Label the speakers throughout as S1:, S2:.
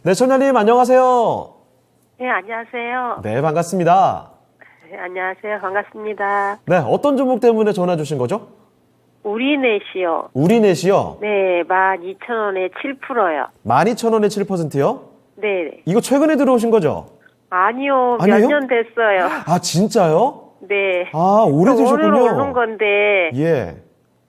S1: 네, 청년님 안녕하세요.
S2: 네, 안녕하세요.
S1: 네, 반갑습니다.
S2: 네, 안녕하세요. 반갑습니다.
S1: 네, 어떤 종목 때문에 전화 주신 거죠?
S2: 우리넷이요.
S1: 우리넷이요.
S2: 네, 12,000원에 7%요.
S1: 12,000원에 7%요?
S2: 네.
S1: 이거 최근에 들어오신 거죠?
S2: 아니요, 몇
S1: 아니에요?
S2: 년 됐어요.
S1: 아, 진짜요?
S2: 네.
S1: 아, 오래
S2: 오늘
S1: 되셨군요.
S2: 오른 건데,
S1: 예.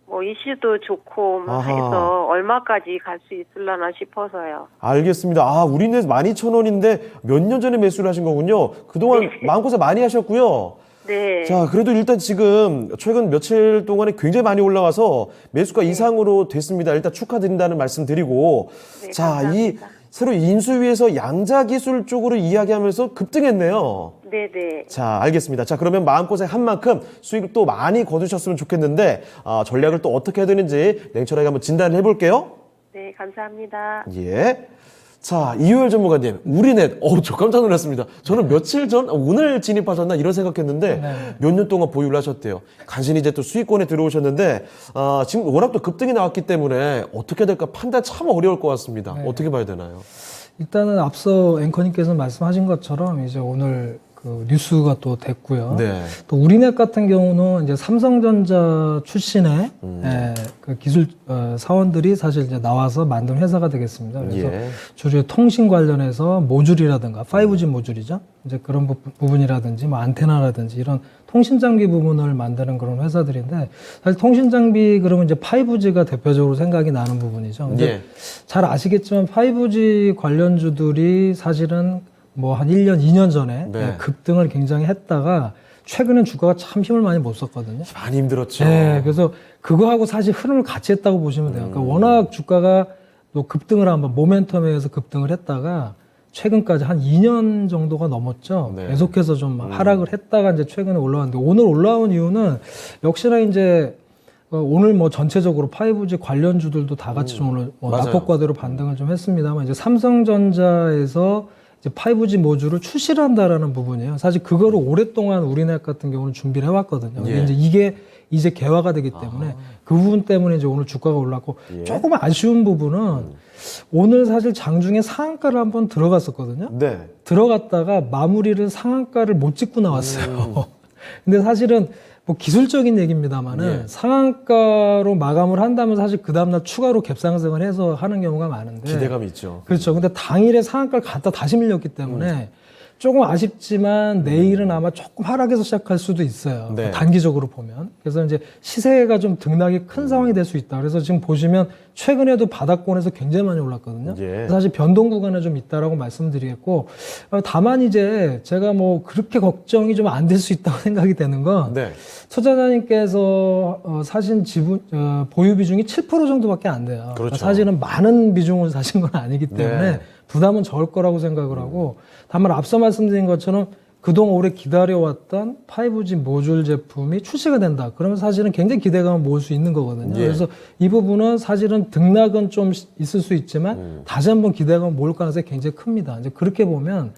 S2: 뭐, 이슈도 좋고, 뭐
S1: 아하.
S2: 해서 얼마까지 갈 수 있을려나 싶어서요.
S1: 알겠습니다. 아, 우리넷 12,000원인데 몇 년 전에 매수를 하신 거군요. 그동안 마음고생 많이 하셨고요.
S2: 네.
S1: 자, 그래도 일단 지금 최근 며칠 동안에 굉장히 많이 올라와서 매수가 이상으로 됐습니다. 일단 축하드린다는 말씀 드리고.
S2: 네,
S1: 자,
S2: 감사합니다.
S1: 새로 인수위에서 양자 기술 쪽으로 이야기하면서 급등했네요.
S2: 네네.
S1: 자, 알겠습니다. 자, 그러면 마음고생 한 만큼 수익을 또 많이 거두셨으면 좋겠는데, 전략을 또 어떻게 해야 되는지 냉철하게 한번 진단을 해볼게요.
S2: 네, 감사합니다.
S1: 예. 자, 이효열 전문가님, 우리넷, 저 깜짝 놀랐습니다. 저는 며칠 전, 오늘 진입하셨나 이런 생각했는데, 몇 년 동안 보유를 하셨대요. 간신히 이제 또 수익권에 들어오셨는데, 지금 워낙 또 급등이 나왔기 때문에 어떻게 될까 판단 참 어려울 것 같습니다.
S3: 네.
S1: 어떻게 봐야 되나요?
S3: 일단은 앞서 앵커님께서 말씀하신 것처럼 이제 오늘 그 뉴스가 또 됐고요.
S1: 네.
S3: 또 우리넷 같은 경우는 이제 삼성전자 출신의 그 기술 사원들이 사실 이제 나와서 만든 회사가 되겠습니다. 그래서
S1: 예.
S3: 주로 통신 관련해서 모듈이라든가 5G 모듈이죠. 이제 그런 부분이라든지 뭐 안테나라든지 이런 통신 장비 부분을 만드는 그런 회사들인데, 사실 통신 장비 그러면 이제 5G가 대표적으로 생각이 나는 부분이죠. 근데
S1: 예.
S3: 잘 아시겠지만 5G 관련주들이 사실은 뭐 한 1년, 2년 전에
S1: 네.
S3: 급등을 굉장히 했다가 최근엔 주가가 참 힘을 많이 못 썼거든요.
S1: 많이 힘들었죠.
S3: 네, 그래서 그거하고 사실 흐름을 같이 했다고 보시면 돼요. 그러니까 워낙 주가가 또 급등을 한번 모멘텀에 의해서 급등을 했다가 최근까지 한 2년 정도가 넘었죠.
S1: 네.
S3: 계속해서 좀 하락을 했다가 이제 최근에 올라왔는데, 오늘 올라온 이유는 역시나 이제 오늘 뭐 전체적으로 5G 관련주들도 다 같이 좀 오늘 뭐
S1: 맞아요.
S3: 낙폭과대로 반등을 좀 했습니다만, 이제 삼성전자에서 이제 5G 모듈을 출시를 한다라는 부분이에요. 사실 그거를 오랫동안 우리넷 같은 경우는 준비를 해왔거든요.
S1: 예.
S3: 이게 이제 개화가 되기 때문에 그 부분 때문에 이제 오늘 주가가 올랐고,
S1: 예.
S3: 조금 아쉬운 부분은 오늘 사실 장중에 상한가를 한번 들어갔었거든요.
S1: 네.
S3: 들어갔다가 마무리를 상한가를 못 찍고 나왔어요. 근데 사실은 뭐 기술적인 얘기입니다만은
S1: 예.
S3: 상한가로 마감을 한다면 사실 그 다음날 추가로 갭상승을 해서 하는 경우가 많은데,
S1: 기대감이 있죠.
S3: 그렇죠. 근데 당일에 상한가를 갖다 다시 밀렸기 때문에 조금 아쉽지만 내일은 아마 조금 하락해서 시작할 수도 있어요.
S1: 네.
S3: 단기적으로 보면. 그래서 이제 시세가 좀 등락이 큰 상황이 될 수 있다. 그래서 지금 보시면 최근에도 바닥권에서 굉장히 많이 올랐거든요.
S1: 예.
S3: 사실 변동 구간에 좀 있다라고 말씀드리겠고, 다만 이제 제가 뭐 그렇게 걱정이 좀 안 될 수 있다고 생각이 되는 건,
S1: 네.
S3: 투자자님께서 사신 지분 보유 비중이 7% 정도밖에 안 돼요.
S1: 그렇죠.
S3: 그러니까 사실은 많은 비중을 사신 건 아니기 때문에
S1: 네.
S3: 부담은 적을 거라고 생각을 하고, 다만 앞서 말씀드린 것처럼 그동안 오래 기다려왔던 5G 모듈 제품이 출시가 된다. 그러면 사실은 굉장히 기대감을 모을 수 있는 거거든요.
S1: 예.
S3: 그래서 이 부분은 사실은 등락은 좀 있을 수 있지만 다시 한번 기대감을 모을 가능성이 굉장히 큽니다. 이제 그렇게 보면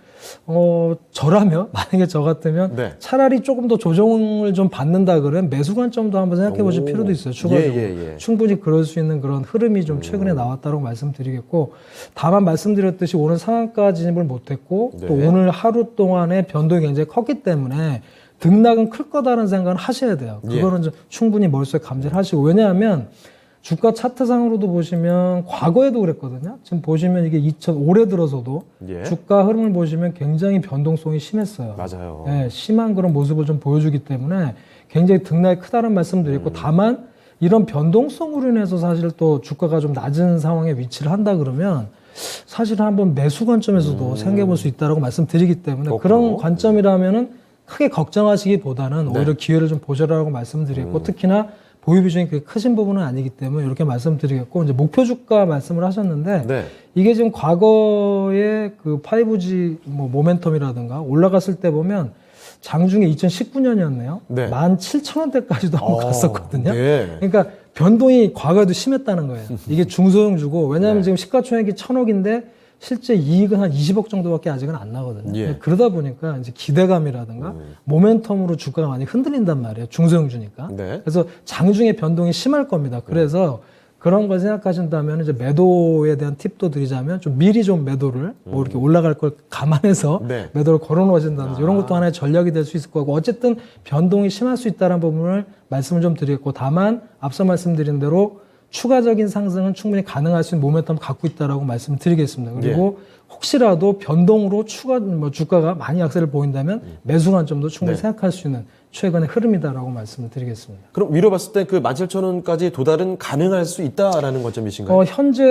S3: 저라면, 만약에 저 같으면
S1: 네.
S3: 차라리 조금 더 조정을 좀 받는다 그러면 매수 관점도 한번 생각해 보실
S1: 오.
S3: 필요도 있어요. 추가적으로.
S1: 예.
S3: 충분히 그럴 수 있는 그런 흐름이 좀 최근에 나왔다고 말씀드리겠고, 다만 말씀드렸듯이 오늘 상한가 진입을 못했고,
S1: 네.
S3: 또 오늘 하루 동안의 변동이 굉장히 컸기 때문에 등락은 클 거다라는 생각을 하셔야 돼요.
S1: 예.
S3: 그거는 좀 충분히 머릿속에 감지를 하시고, 왜냐하면 주가 차트상으로도 보시면 과거에도 그랬거든요. 지금 보시면 이게 올해 들어서도
S1: 예.
S3: 주가 흐름을 보시면 굉장히 변동성이 심했어요.
S1: 맞아요.
S3: 네, 심한 그런 모습을 좀 보여주기 때문에 굉장히 등락이 크다는 말씀드리고, 다만 이런 변동성으로 인해서 사실 또 주가가 좀 낮은 상황에 위치를 한다 그러면 사실 한번 매수 관점에서도 생각해 볼 수 있다라고 말씀드리기 때문에,
S1: 그렇군요.
S3: 그런 관점이라면은 크게 걱정하시기보다는 오히려 기회를 좀 보셔라라고 말씀드리고, 특히나 보유 비중이 그렇게 크신 부분은 아니기 때문에 이렇게 말씀드리겠고, 이제 목표 주가 말씀을 하셨는데,
S1: 네.
S3: 이게 지금 과거에 그 5G 뭐 모멘텀이라든가 올라갔을 때 보면 장중에 2019년이었네요.
S1: 네.
S3: 17,000원대까지도 한번 갔었거든요.
S1: 네.
S3: 그러니까 변동이 과거에도 심했다는 거예요. 이게 중소형주고, 왜냐하면 지금 시가총액이 1,000억인데 실제 이익은 한 20억 정도밖에 아직은 안 나거든요.
S1: 예.
S3: 그러다 보니까 이제 기대감이라든가 모멘텀으로 주가가 많이 흔들린단 말이에요. 중소형주니까.
S1: 네.
S3: 그래서 장중에 변동이 심할 겁니다. 그래서 그런 걸 생각하신다면 이제 매도에 대한 팁도 드리자면 좀 미리 좀 매도를 뭐 이렇게 올라갈 걸 감안해서
S1: 네.
S3: 매도를 걸어 놓으신다든지 이런 것도 하나의 전략이 될 수 있을 거고 어쨌든 변동이 심할 수 있다는 부분을 말씀을 좀 드리겠고 다만 앞서 말씀드린 대로 추가적인 상승은 충분히 가능할 수 있는 모멘텀을 갖고 있다라고 말씀드리겠습니다. 그리고 혹시라도 변동으로 주가가 많이 약세를 보인다면 매수 관점도 충분히 생각할 수 있는 최근의 흐름이다라고 말씀을 드리겠습니다.
S1: 그럼 위로 봤을 때 그 17,000원까지 도달은 가능할 수 있다라는 관점이신가요?
S3: 현재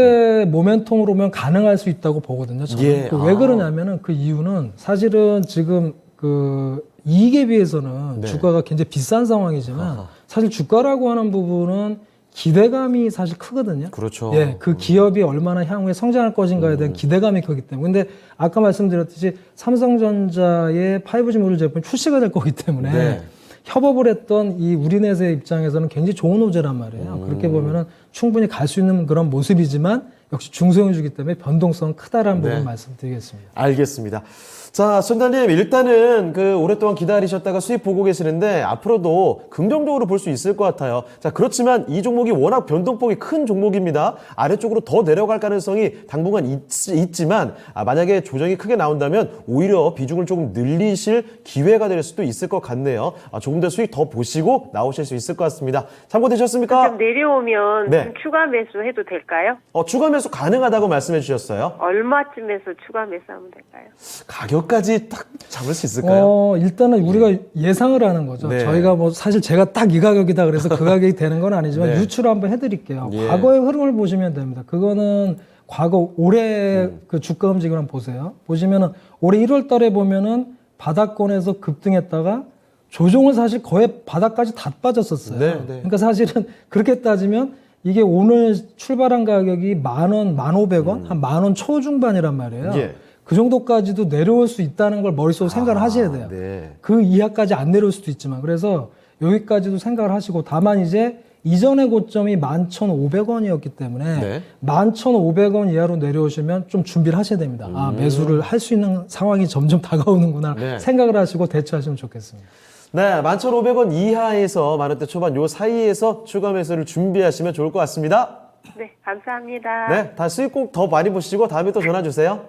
S3: 모멘텀으로 보면 가능할 수 있다고 보거든요. 저는.
S1: 예.
S3: 왜 그러냐면은 그 이유는 사실은 지금 그 이익에 비해서는
S1: 네.
S3: 주가가 굉장히 비싼 상황이지만 사실 주가라고 하는 부분은 기대감이 사실 크거든요.
S1: 그렇죠.
S3: 예, 그 기업이 얼마나 향후에 성장할 것인가에 대한 기대감이 크기 때문에. 근데 아까 말씀드렸듯이 삼성전자의 5G 모듈 제품이 출시가 될 거기 때문에
S1: 네.
S3: 협업을 했던 이 우리넷의 입장에서는 굉장히 좋은 호재란 말이에요. 그렇게 보면은 충분히 갈 수 있는 그런 모습이지만 역시 중소형주기 때문에 변동성은 크다라는 부분 말씀드리겠습니다.
S1: 알겠습니다. 자, 선장님, 일단은 그 오랫동안 기다리셨다가 수익 보고 계시는데 앞으로도 긍정적으로 볼 수 있을 것 같아요. 자, 그렇지만 이 종목이 워낙 변동폭이 큰 종목입니다. 아래쪽으로 더 내려갈 가능성이 당분간 있지만 만약에 조정이 크게 나온다면 오히려 비중을 조금 늘리실 기회가 될 수도 있을 것 같네요. 조금 더 수익 더 보시고 나오실 수 있을 것 같습니다. 참고되셨습니까?
S2: 좀 내려오면
S1: 네.
S2: 좀 추가 매수해도 될까요?
S1: 추가 매수 가능하다고 말씀해 주셨어요.
S2: 얼마쯤에서 추가 매수하면 될까요?
S1: 가격까지 딱 잡을 수 있을까요?
S3: 일단은 우리가 예상을 하는 거죠.
S1: 네.
S3: 저희가 뭐 사실 제가 딱 이 가격이다 그래서 그 가격이 되는 건 아니지만
S1: 네.
S3: 유추를 한번 해드릴게요.
S1: 예.
S3: 과거의 흐름을 보시면 됩니다. 그거는 과거 올해 그 주가 움직임을 한번 보세요. 보시면은 올해 1월 달에 보면은 바닥권에서 급등했다가 조정은 사실 거의 바닥까지 다 빠졌었어요.
S1: 네, 네.
S3: 그러니까 사실은 그렇게 따지면 이게 오늘 출발한 가격이 10,000원, 1,500원, 한 10,000원 초중반이란 말이에요.
S1: 예.
S3: 그 정도까지도 내려올 수 있다는 걸 머릿속으로 생각을 하셔야 돼요.
S1: 네.
S3: 그 이하까지 안 내려올 수도 있지만 그래서 여기까지도 생각을 하시고 다만 이제 이전의 고점이 11,500원이었기 때문에
S1: 네.
S3: 11,500원 이하로 내려오시면 좀 준비를 하셔야 됩니다. 매수를 할 수 있는 상황이 점점 다가오는구나
S1: 네.
S3: 생각을 하시고 대처하시면 좋겠습니다.
S1: 네, 11,500원 이하에서 만원대 초반 요 사이에서 추가 매수를 준비하시면 좋을 것 같습니다.
S2: 네, 감사합니다.
S1: 네, 다 수익 꼭 더 많이 보시고 다음에 또 전화 주세요.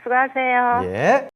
S2: 수고하세요.
S1: 예.